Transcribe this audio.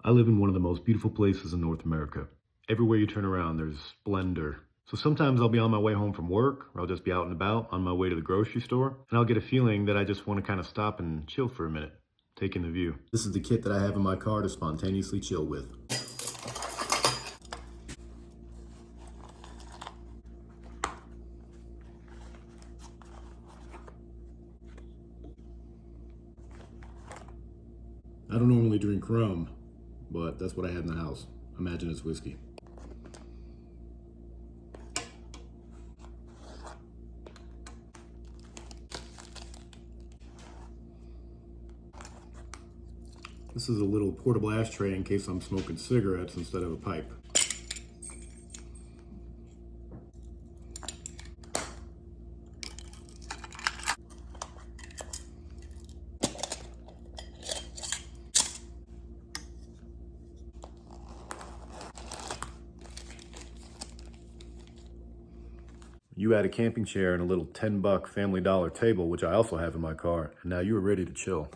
I live in one of the most beautiful places in North America. Everywhere you turn around, there's splendor. So sometimes I'll be on my way home from work, or I'll just be out and about on my way to the grocery store, and I'll get a feeling that I just want to kind of stop and chill for a minute, take in the view. This is the kit that I have in my car to spontaneously chill with. I don't normally drink rum, but that's what I had in the house. Imagine it's whiskey. This is a little portable ashtray in case I'm smoking cigarettes instead of a pipe. You add a camping chair and a little $10 Family Dollar table, which I also have in my car, and now you are ready to chill.